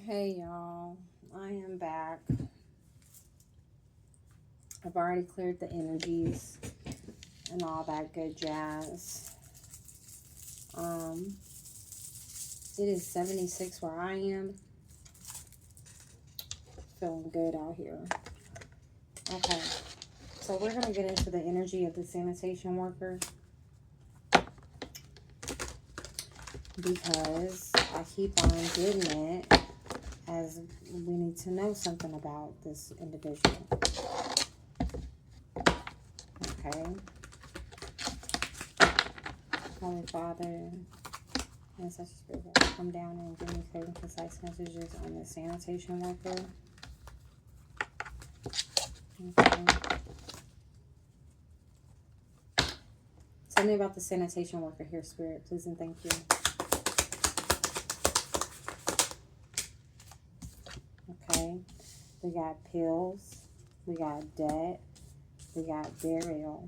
Hey y'all, I am back. I've already cleared the energies and all that good jazz. It is 76 where I am. Feeling good out here. Okay, so we're gonna get into the energy of the sanitation worker because I keep on getting it as we need to know something about this individual. Okay. Holy Father, Ancestral Spirit, come down and give me clear and concise messages on the sanitation worker. Okay. Tell me about the sanitation worker here, Spirit, please and thank you. Okay. We got pills. We got debt. We got burial.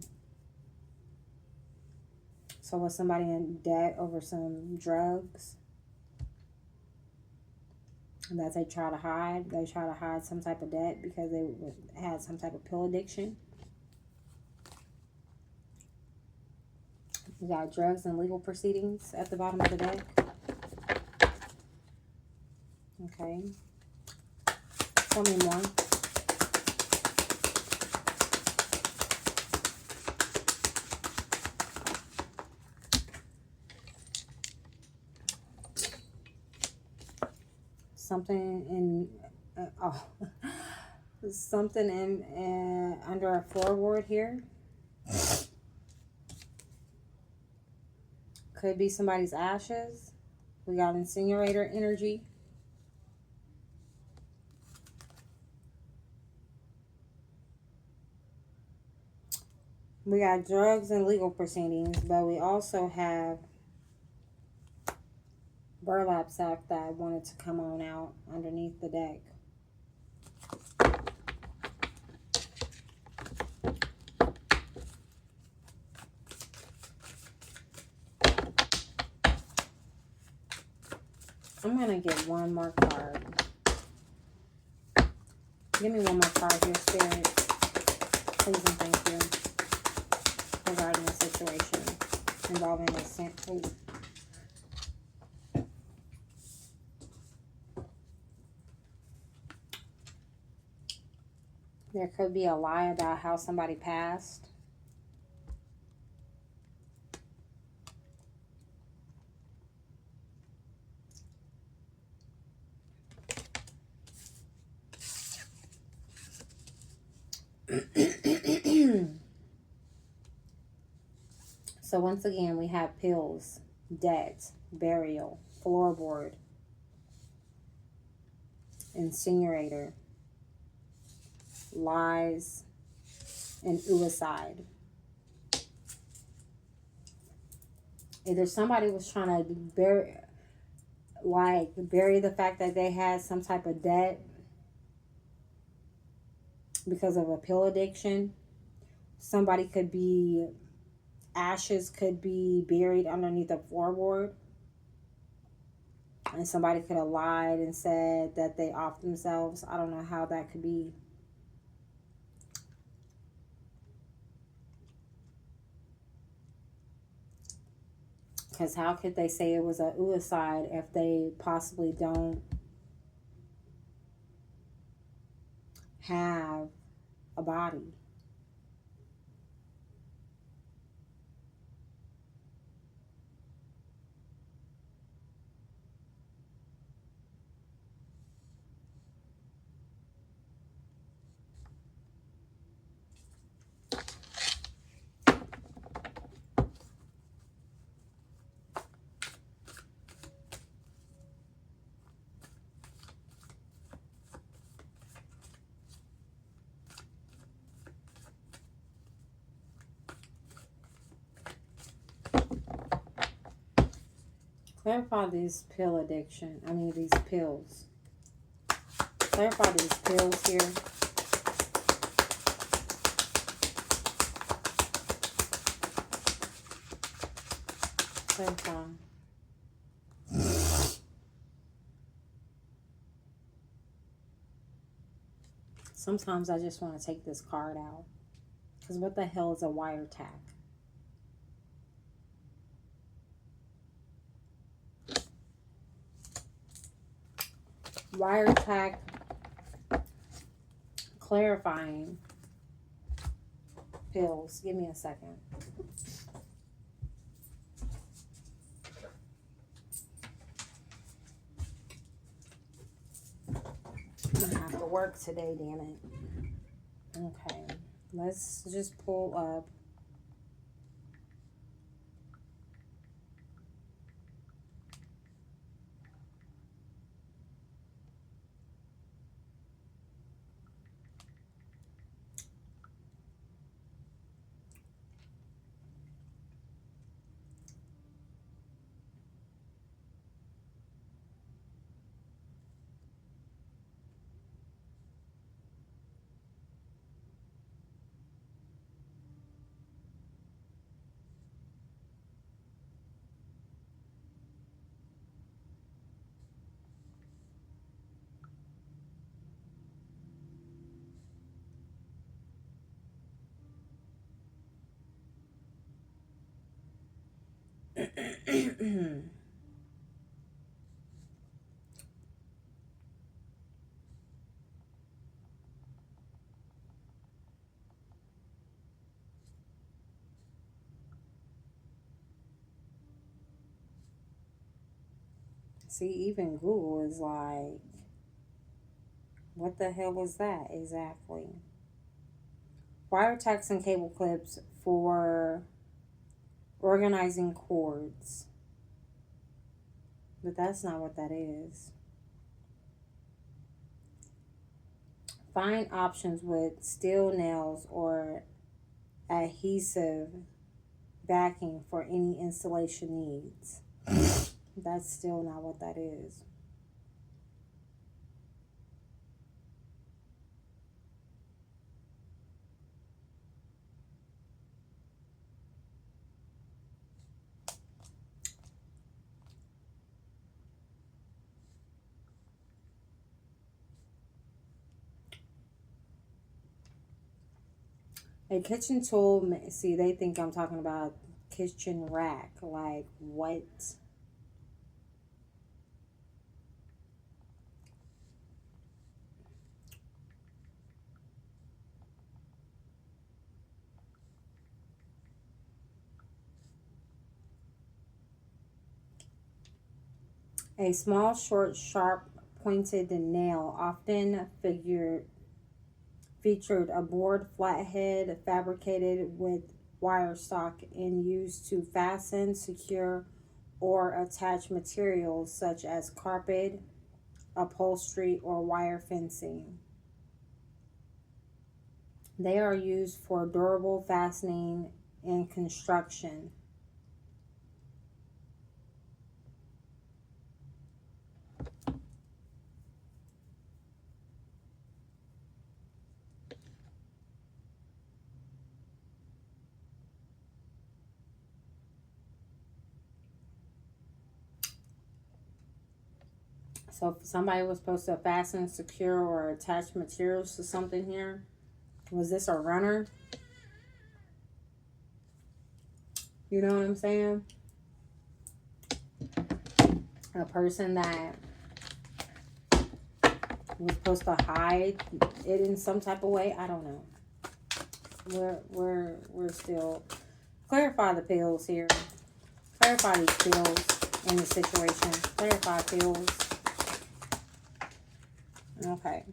So was somebody in debt over some drugs that they try to hide? They try to hide some type of debt because they had some type of pill addiction. We got drugs and legal proceedings at the bottom of the deck. Okay. Tell me more. Something in something in under a floorboard here. Could be somebody's ashes. We got incinerator energy. We got drugs and legal proceedings, but we also have burlap sack that wanted to come on out underneath the deck. I'm going to get one more card. Give me one more card here, Spirit. Please and thank you. Regarding the situation involving the sent. There could be a lie about how somebody passed. So once again, we have pills, debt, burial, floorboard, incinerator, lies, and suicide. Either somebody was trying to bury the fact that they had some type of debt because of a pill addiction. Somebody could be, ashes could be buried underneath a floorboard. And somebody could have lied and said that they offed themselves. I don't know how that could be. Because how could they say it was a suicide if they possibly don't have a body? Clarify these pill addiction. I mean, these pills. Clarify these pills here. Clarify. Sometimes I just want to take this card out. Because what the hell is a wiretap? Wiretap, clarifying pills. Give me a second. I'm gonna have to work today, damn it. Okay, let's just pull up. See, even Google is like, what the hell was that exactly? Wiretaps and cable clips for organizing cords. But that's not what that is. Find options with steel nails or adhesive backing for any installation needs. That's still not what that is. A kitchen tool, see, they think I'm talking about kitchen rack. Like, what? A small, short, sharp, pointed nail, often featured a board flathead fabricated with wire stock and used to fasten, secure, or attach materials such as carpet, upholstery, or wire fencing. They are used for durable fastening and construction. So if somebody was supposed to fasten, secure, or attach materials to something here, was this a runner? You know what I'm saying? A person that was supposed to hide it in some type of way. I don't know. We're still clarify the pills here. Clarify these pills in the situation. Clarify pills. Okay.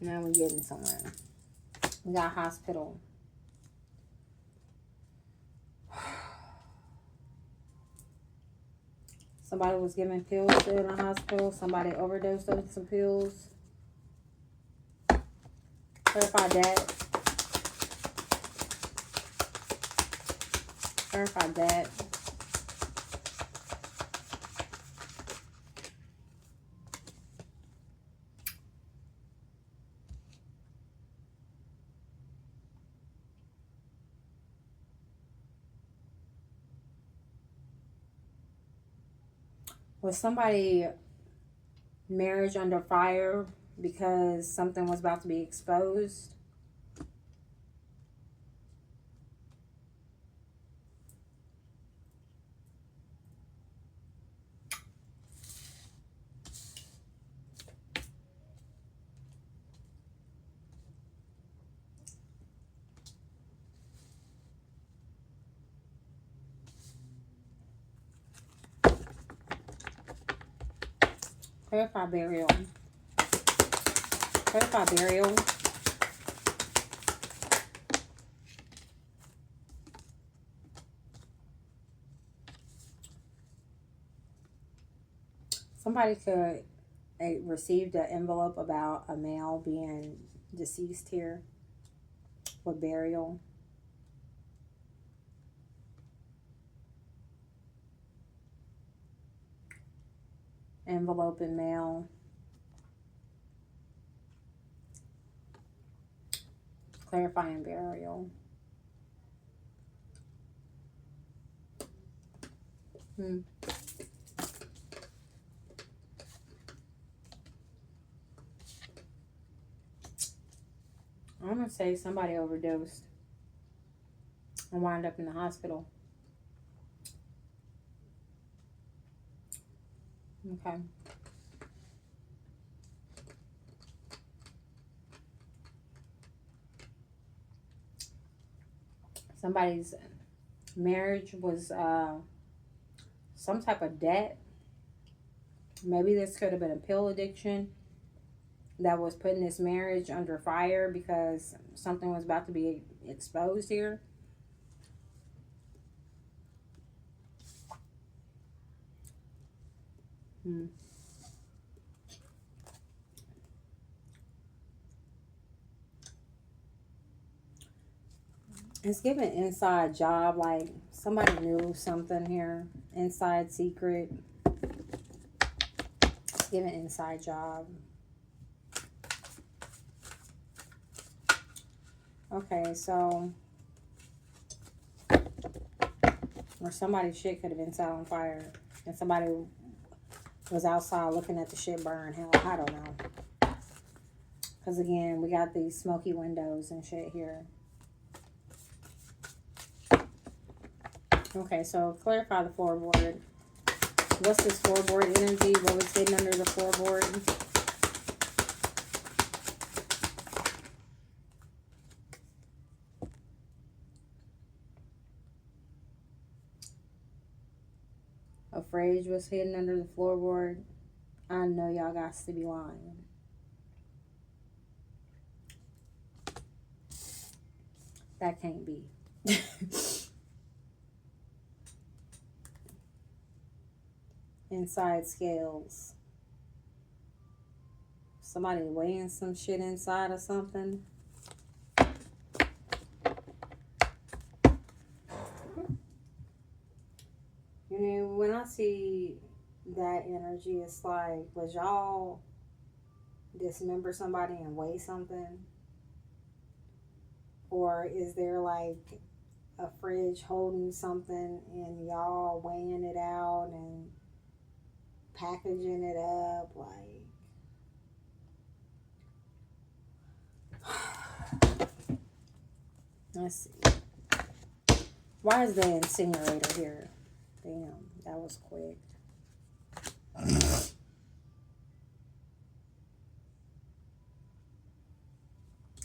Now we're getting somewhere. We got hospital. Somebody was given pills in the hospital. Somebody overdosed on some pills. Clarify that. Clarify that. Was somebody marriage under fire because something was about to be exposed. Clarify burial. Clarify burial. Somebody could received an envelope about a male being deceased here for burial. Envelope and mail. Clarifying burial. I'm gonna say somebody overdosed and wound up in the hospital. Okay. Somebody's marriage was some type of debt. Maybe this could have been a pill addiction that was putting this marriage under fire because something was about to be exposed here. It's giving inside job, like somebody knew something here. Inside secret. It's giving inside job. Okay, so or somebody's shit could have been set on fire and somebody was outside looking at the shit burn. Hell, I don't know. Because again, we got these smoky windows and shit here. Okay, so clarify the floorboard. What's this floorboard energy? What was hidden under the floorboard? A phrase was hidden under the floorboard. I know y'all got to be lying. That can't be. Inside scales. Somebody weighing some shit inside or something. You know, when I see that energy, it's like, was y'all dismember somebody and weigh something? Or is there like a fridge holding something and y'all weighing it out and packaging it up? Like, let's see. Why is the incinerator here? Damn, that was quick.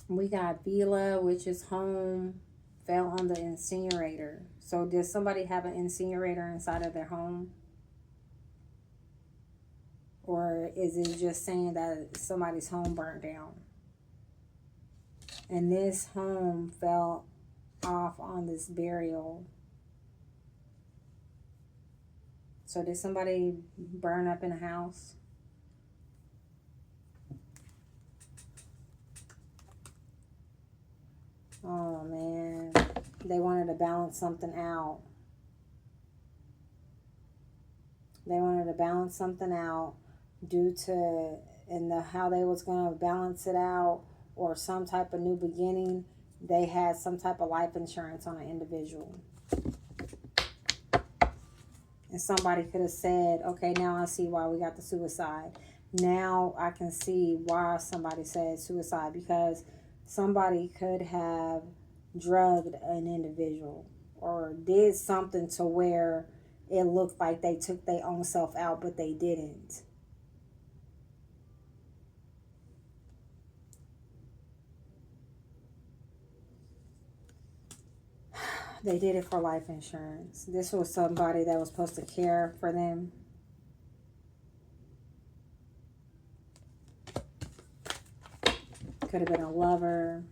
We got Vila, which is home, fell on the incinerator. So did somebody have an incinerator inside of their home? Or is it just saying that somebody's home burned down? And this home fell off on this burial. So did somebody burn up in a house? Oh man, they wanted to balance something out. They wanted to balance something out due to how they was going to balance it out, or some type of new beginning. They had some type of life insurance on an individual. And somebody could have said, okay, now I see why we got the suicide. Now I can see why somebody said suicide, because somebody could have drugged an individual or did something to where it looked like they took their own self out, but they didn't. They did it for life insurance. This was somebody that was supposed to care for them. Could have been a lover.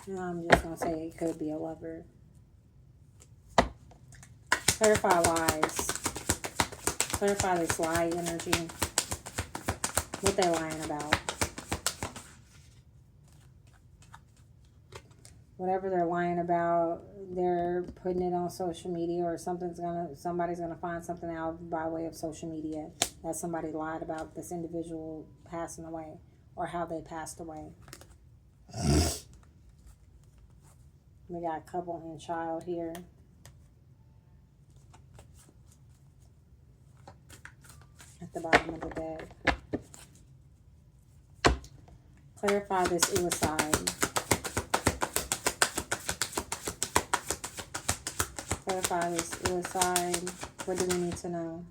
I'm just going to say it could be a lover. Clarify lies. Clarify this lie energy. What they lying about. Whatever they're lying about, they're putting it on social media, or somebody's gonna find something out by way of social media that somebody lied about this individual passing away or how they passed away. We got a couple and child here. At the bottom of the deck. Clarify this suicide. Clarify this suicide. What do we need to know?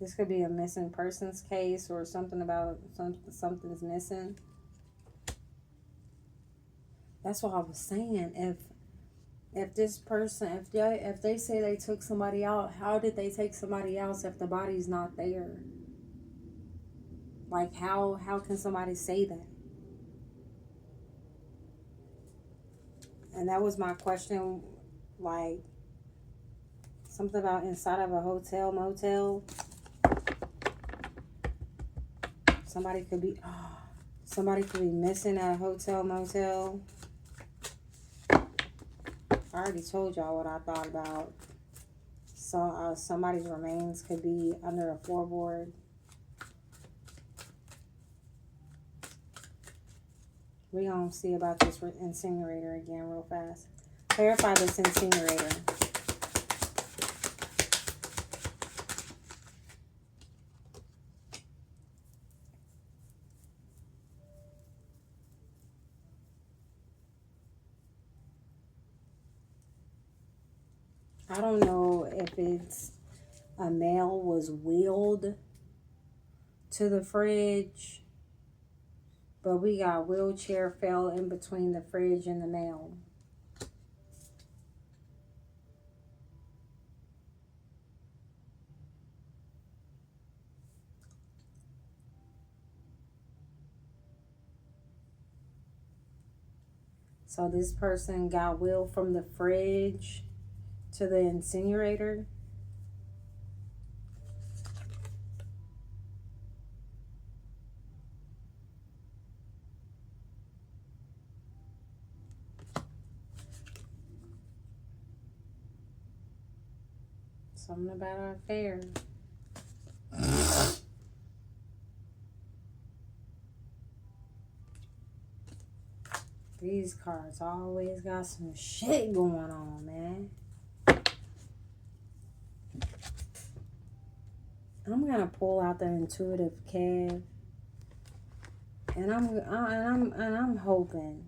This could be a missing persons case, or something about something's missing. That's what I was saying. If this person, if they say they took somebody out, how did they take somebody else if the body's not there? Like, how can somebody say that? And that was my question. Like, something about inside of a hotel, motel. Somebody could be missing at a hotel, motel. I already told y'all what I thought about. So somebody's remains could be under a floorboard. We're going to see about this incinerator again real fast. Clarify this incinerator. I don't know if it's a mail was wheeled to the fridge, but we got wheelchair fell in between the fridge and the mail. So this person got wheeled from the fridge to the incinerator. Something about our affair. These cards always got some shit going on, man. I'm gonna pull out the intuitive Kev, and I'm hoping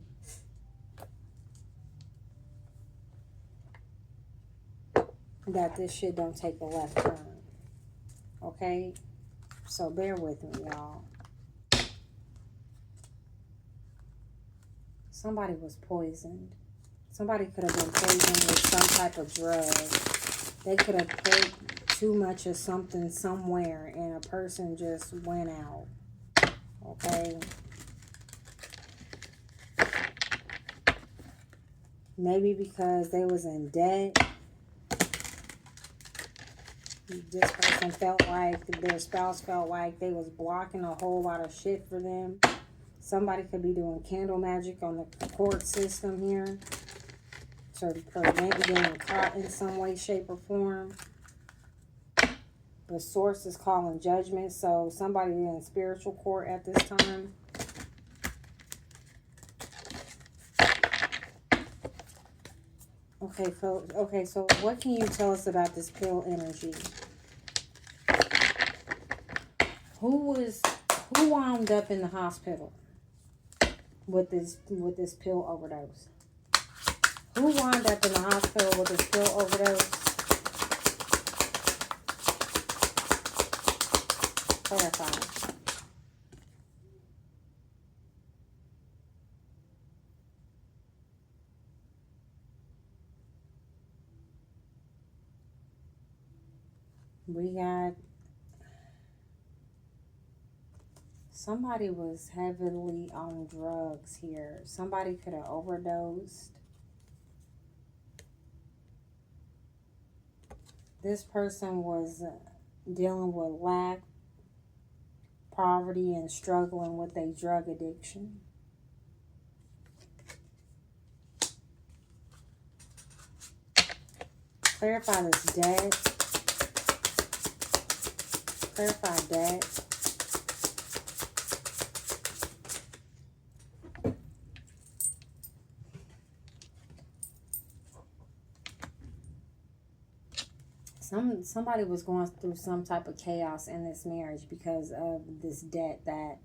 that this shit don't take a left turn. Okay, so bear with me, y'all. Somebody was poisoned. Somebody could have been poisoned with some type of drug. They could have put too much of something somewhere and a person just went out. Okay? Maybe because they was in debt. This person felt like their spouse felt like they was blocking a whole lot of shit for them. Somebody could be doing candle magic on the court system here to prevent getting caught in some way, shape, or form. The source is calling judgment, so somebody in spiritual court at this time. So what can you tell us about this pill energy? Who wound up in the hospital with this pill overdose? Who wound up in the hospital with this pill overdose? Clarify. We got somebody was heavily on drugs here. Somebody could have overdosed. This person was dealing with lack, poverty, and struggling with a drug addiction. Clarify this debt. Clarify debt. Somebody was going through some type of chaos in this marriage because of this debt that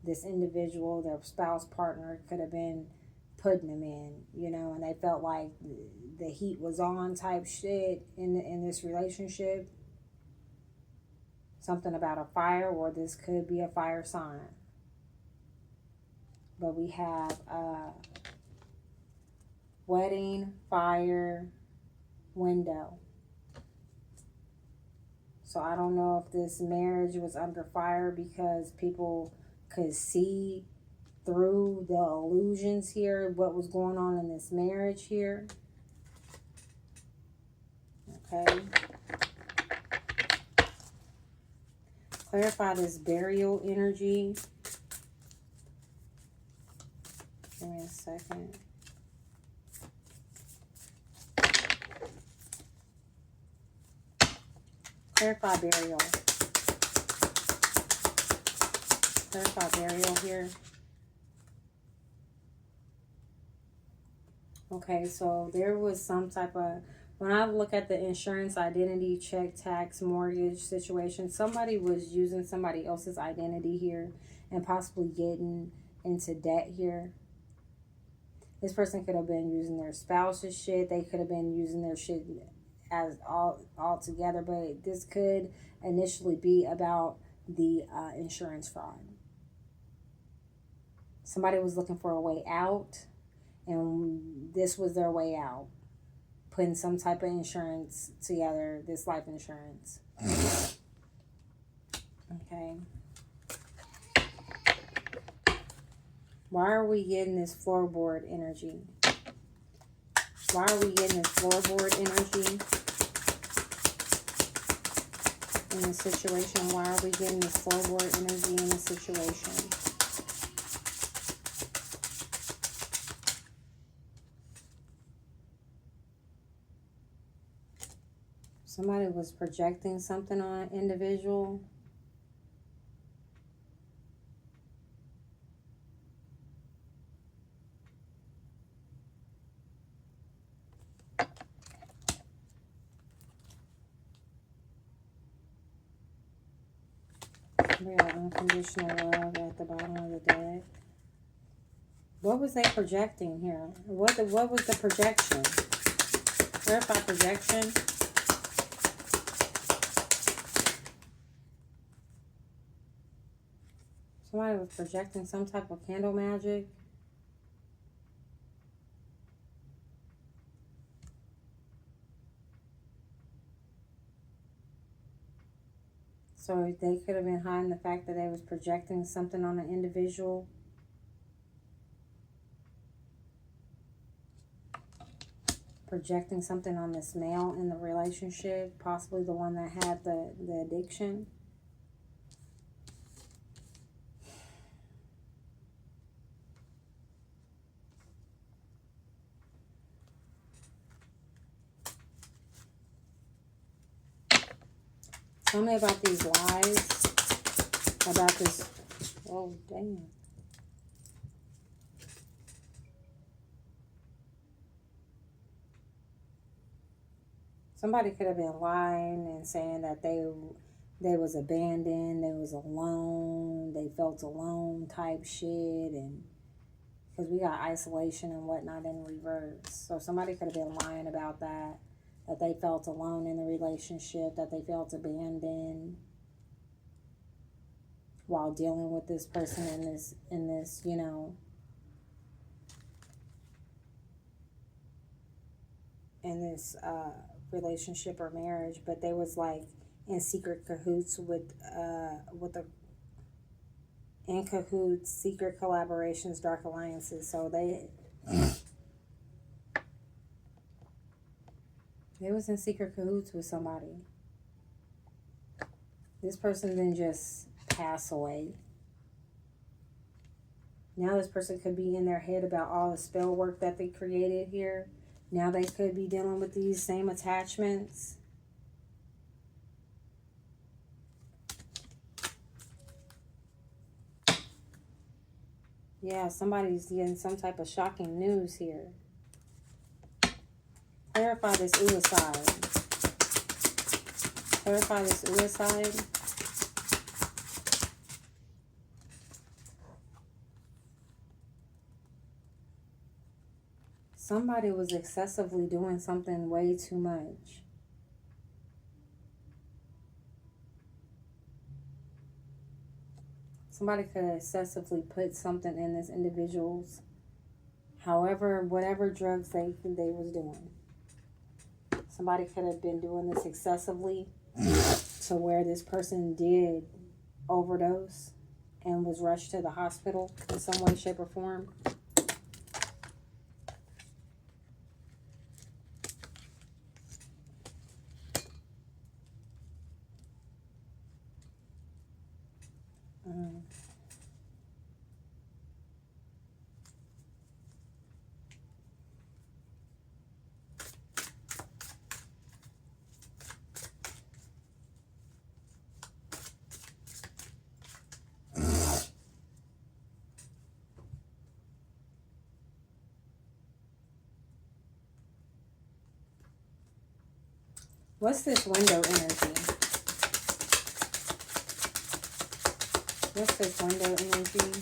this individual, their spouse partner, could have been putting them in, and they felt like the heat was on type shit in this relationship. Something about a fire, or this could be a fire sign. But we have wedding, fire, window. So I don't know if this marriage was under fire because people could see through the illusions here, what was going on in this marriage here. Okay. Clarify this burial energy. Give me a second. Clarify burial. Clarify burial here. Okay, so there was some type of, when I look at the insurance, identity, check, tax, mortgage situation, somebody was using somebody else's identity here and possibly getting into debt here. This person could have been using their spouse's shit. They could have been using their shit as all together, but this could initially be about the insurance fraud. Somebody was looking for a way out, and this was their way out, putting some type of insurance together, this life insurance. Okay. Why are we getting this floorboard energy? Why are we getting this floorboard energy in this situation? Why are we getting this floorboard energy in this situation? Somebody was projecting something on an individual. We got unconditional love at the bottom of the deck. What was they projecting here? What was the projection? Clarify projection. Somebody was projecting some type of candle magic. So they could have been hiding the fact that they was projecting something on an individual. Projecting something on this male in the relationship, possibly the one that had the addiction. Tell me about these lies, about this. Oh, damn. Somebody could have been lying and saying that they was abandoned, they was alone, they felt alone type shit, and because we got isolation and whatnot in reverse. So somebody could have been lying about that, that they felt alone in the relationship, that they felt abandoned while dealing with this person in this, you know, in this relationship or marriage, but they was like in secret cahoots with the in cahoots, secret collaborations, dark alliances. So they was in secret cahoots with somebody. This person didn't just pass away. Now this person could be in their head about all the spell work that they created here. Now they could be dealing with these same attachments. Yeah, somebody's getting some type of shocking news here. Clarify this suicide. Clarify this suicide. Somebody was excessively doing something way too much. Somebody could have excessively put something in this individual's, however, whatever drugs they was doing. Somebody could have been doing this excessively to where this person did overdose and was rushed to the hospital in some way, shape, or form. What's this window energy? What's this window energy?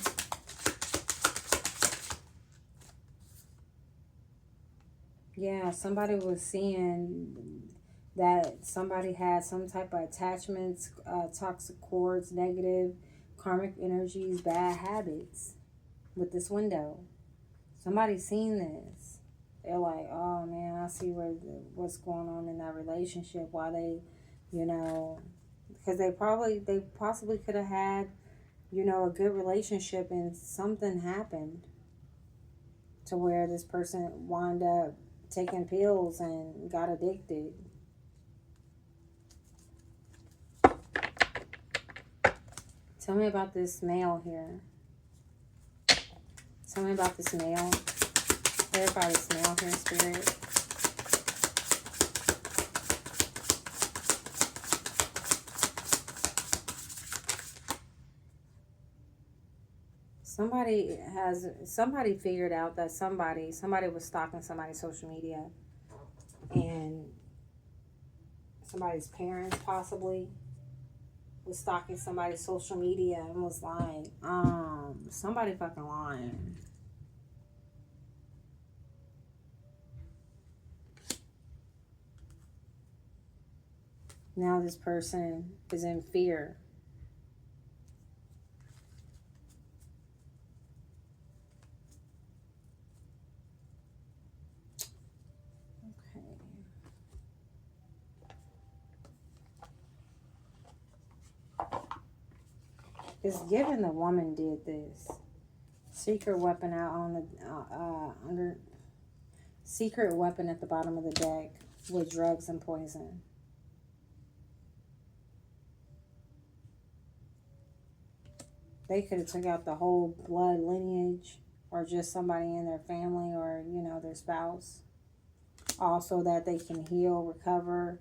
Yeah, somebody was seeing that somebody had some type of attachments, toxic cords, negative, karmic energies, bad habits with this window. Somebody's seen this. They're like, oh man, I see what's going on in that relationship. Why they, you know, because they possibly could have had, you know, a good relationship and something happened to where this person wound up taking pills and got addicted. Tell me about this male here. Tell me about this male. Clarify this male here, Spirit. Somebody figured out that somebody was stalking somebody's social media, and somebody's parents possibly was stalking somebody's social media and was like, somebody fucking lying. Now this person is in fear. It's given the woman did this. Secret weapon out on the under. Secret weapon at the bottom of the deck with drugs and poison. They could have took out the whole blood lineage, or just somebody in their family, or you know, their spouse. Also, that they can heal, recover.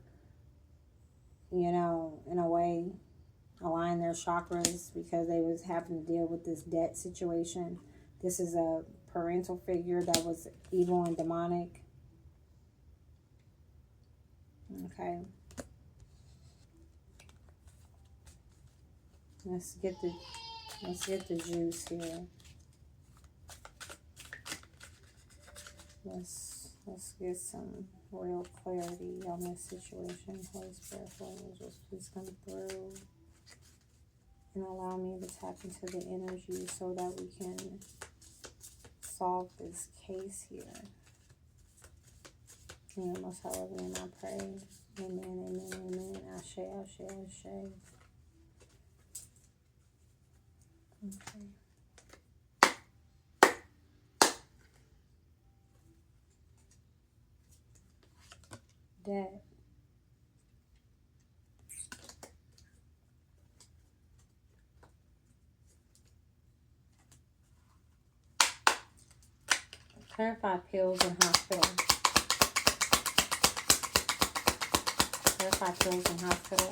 You know, in a way. Align their chakras because they was having to deal with this debt situation. This is a parental figure that was evil and demonic. Okay. Let's get the juice here. Let's get some real clarity on this situation. Holy Spirit, Holy angels, please come through and allow me to tap into the energy so that we can solve this case here. In the most high loving name I pray. Amen, amen, amen. Ashe, ashe, ashe. Okay. Debt. Clarify pills in hospital. Clarify pills in hospital.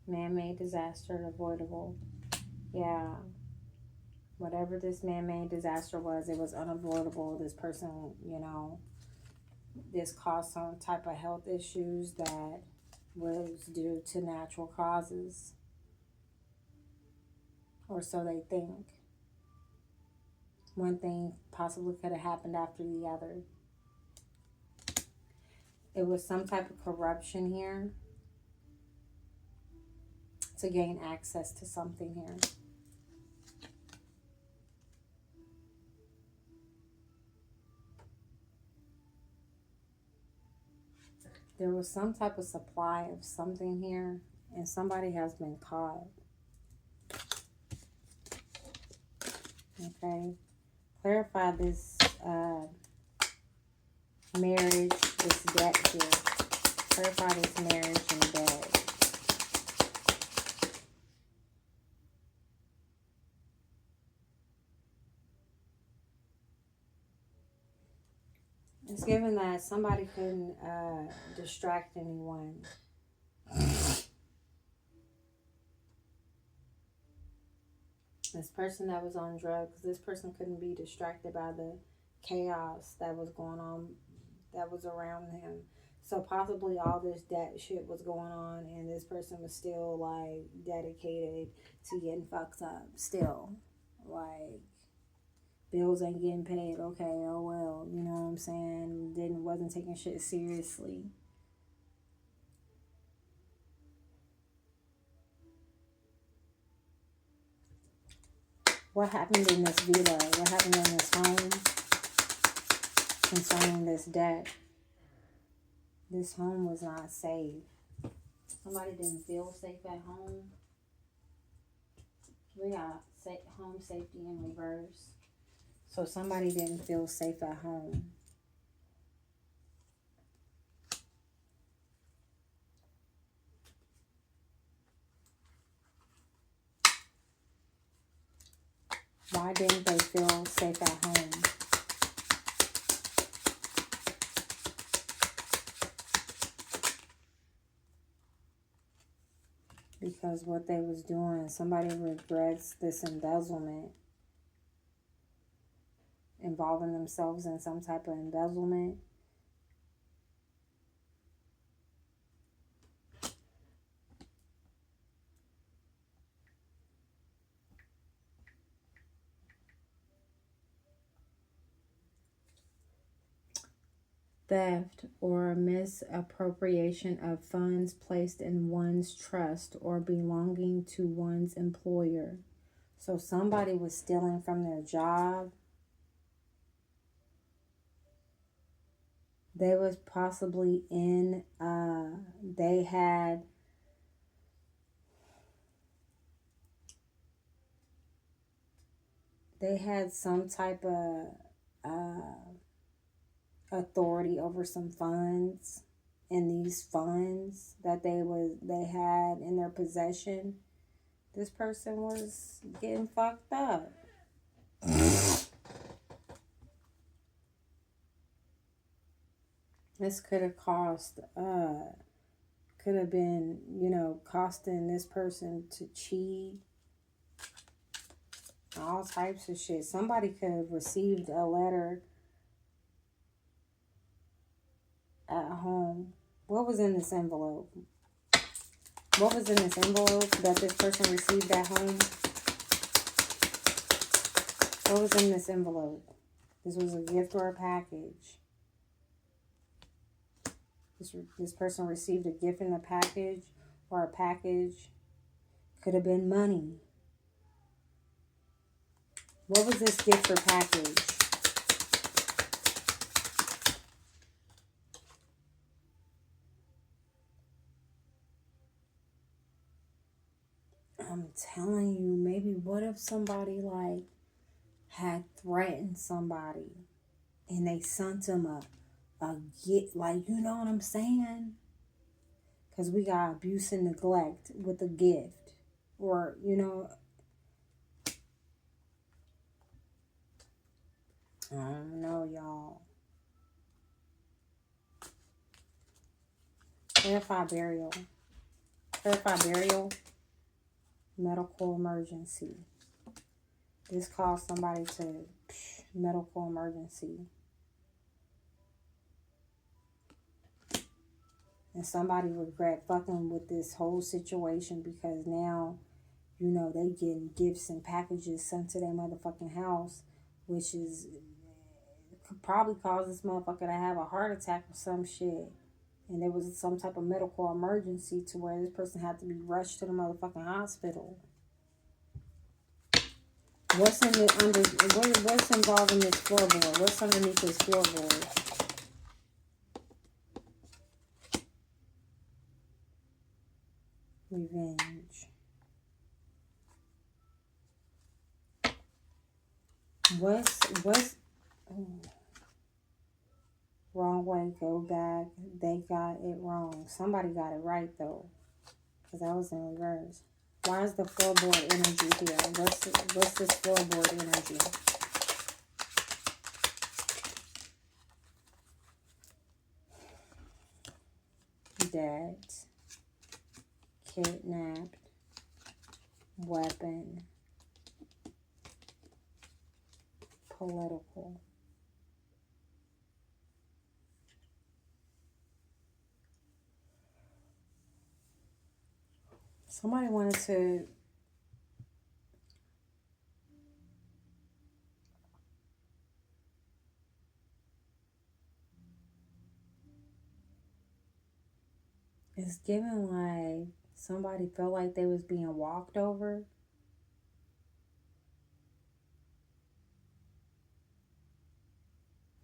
Man-made disaster avoidable. Yeah. Whatever this man-made disaster was, it was unavoidable. This person, you know, this caused some type of health issues that was due to natural causes. Or so they think. One thing possibly could have happened after the other. It was some type of corruption here to gain access to something here. There was some type of supply of something here, and somebody has been caught. Okay. Clarify this marriage, this debt here. Clarify this marriage and debt. It's given that somebody couldn't distract anyone. This person that was on drugs, this person couldn't be distracted by the chaos that was going on, that was around him. So possibly all this debt shit was going on, and this person was still like dedicated to getting fucked up. Still, like, bills ain't getting paid. Okay, oh well, you know what I'm saying? Wasn't taking shit seriously. What happened in this villa? What happened in this home concerning this debt? This home was not safe. Somebody didn't feel safe at home. We got home safety in reverse. So somebody didn't feel safe at home. Why didn't they feel safe at home? Because what they was doing, somebody regrets this embezzlement. Involving themselves in some type of embezzlement. Theft or misappropriation of funds placed in one's trust or belonging to one's employer. So somebody was stealing from their job. They was possibly in, they had some type of authority over some funds, and these funds that they had in their possession, this person was getting fucked up. This could have been, you know, costing this person to cheat. All types of shit. Somebody could have received a letter at home. What was in this envelope? What was in this envelope that this person received at home? What was in this envelope? This was a gift or a package. This person received a gift in a package, or a package could have been money. What was this gift or package? I'm telling you, maybe what if somebody like had threatened somebody and they sent them a gift, like, you know what I'm saying? Because we got abuse and neglect with a gift, or, you know, I don't know, y'all. Clarify burial. Clarify burial. Medical emergency. This caused somebody to medical emergency. And somebody regret fucking with this whole situation because now, you know, they getting gifts and packages sent to their motherfucking house, which is could probably cause this motherfucker to have a heart attack or some shit. And there was some type of medical emergency to where this person had to be rushed to the motherfucking hospital. What's in the what's involved in this floorboard? What's underneath this floorboard? Revenge. What's oh, wrong way, go back. They got it wrong. Somebody got it right though, because that was in reverse. Why is the floorboard energy here? What's this floorboard energy? Dead, kidnapped, weapon, political. Somebody wanted to it's given like somebody felt like they was being walked over.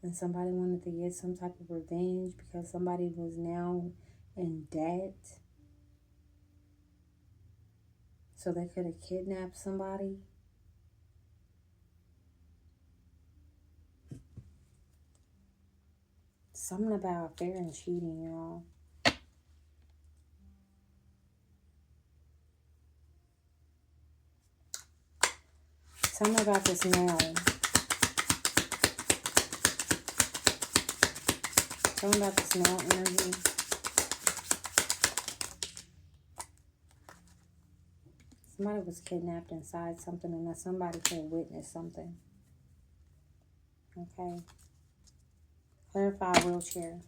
And somebody wanted to get some type of revenge because somebody was now in debt. So they could have kidnapped somebody. Something about affair and cheating, y'all. Something about this nail. Something about this nail energy. Somebody was kidnapped inside something, and that somebody could witness something. Okay. Clarify wheelchair.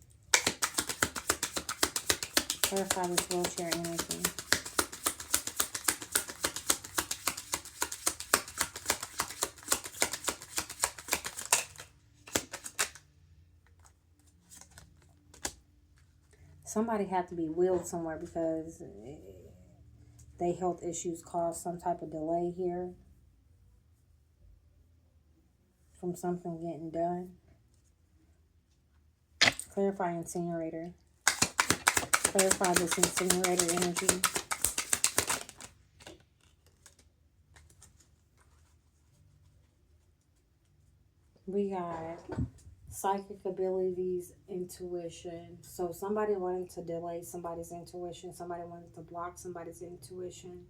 Clarify this wheelchair energy. Somebody had to be wheeled somewhere because their health issues caused some type of delay here from something getting done. Clarify incinerator. Clarify this incinerator energy. We got psychic abilities, intuition. So somebody wanted to delay somebody's intuition. Somebody wanted to block somebody's intuition.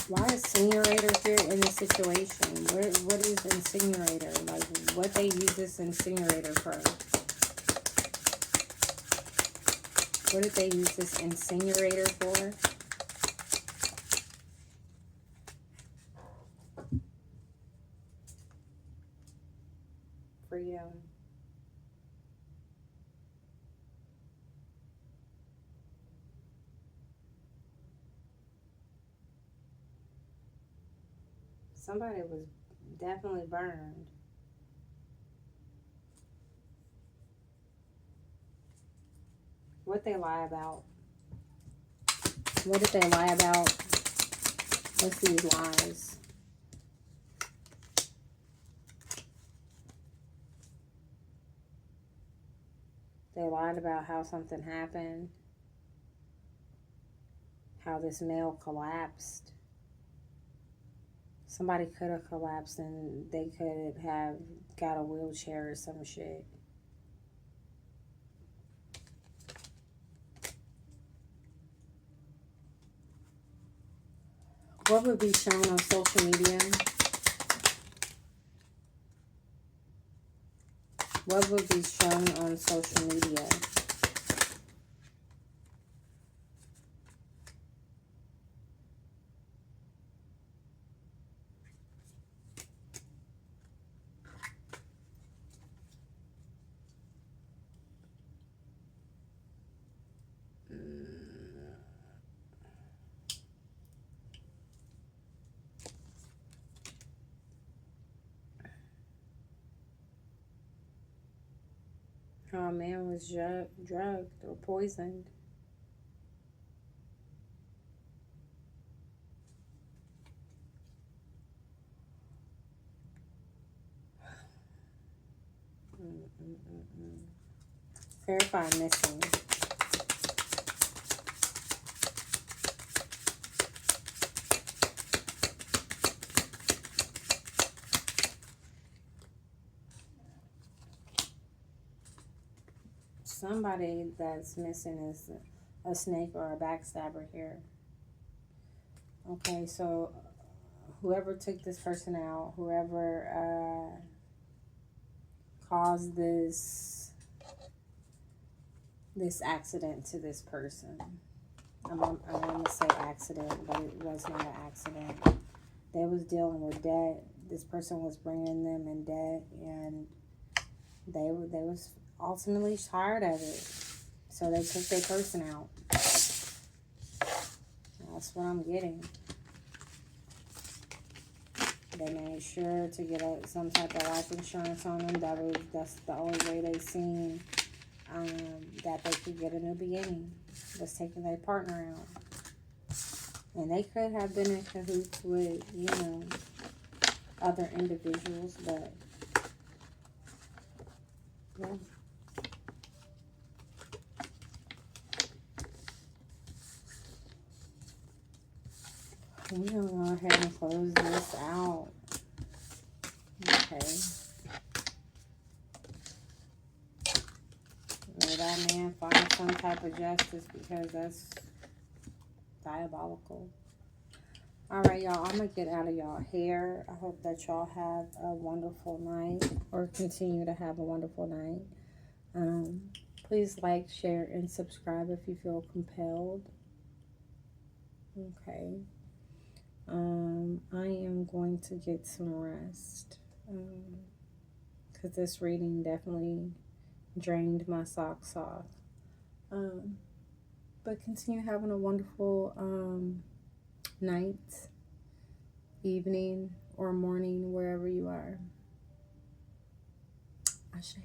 Why is incinerator here in the situation? What is incinerator? Like, what they use this incinerator for? What did they use this incinerator for? Freedom. Somebody was definitely burned. What they lie about? What did they lie about? What's these lies? They lied about how something happened. How this male collapsed. Somebody could have collapsed and they could have got a wheelchair or some shit. What would be shown on social media? What would be shown on social media? How a man was drugged or poisoned. Verify missing. Somebody that's missing is a snake or a backstabber here. Okay, so whoever took this person out, whoever caused this accident to this person. I want to say accident, but it was not an accident. They was dealing with debt. This person was bringing them in debt, and they was ultimately tired of it. So they took their person out. That's what I'm getting. They made sure to get some type of life insurance on them. That's the only way they seen that they could get a new beginning, was taking their partner out. And they could have been in cahoots with, other individuals, but yeah. We're going to go ahead and close this out. Okay. May that man find some type of justice, because that's diabolical. Alright, y'all. I'm going to get out of y'all hair. I hope that y'all have a wonderful night, or continue to have a wonderful night. Please like, share, and subscribe if you feel compelled. Okay. I am going to get some rest, because this reading definitely drained my socks off. But continue having a wonderful night, evening, or morning, wherever you are. Ashe.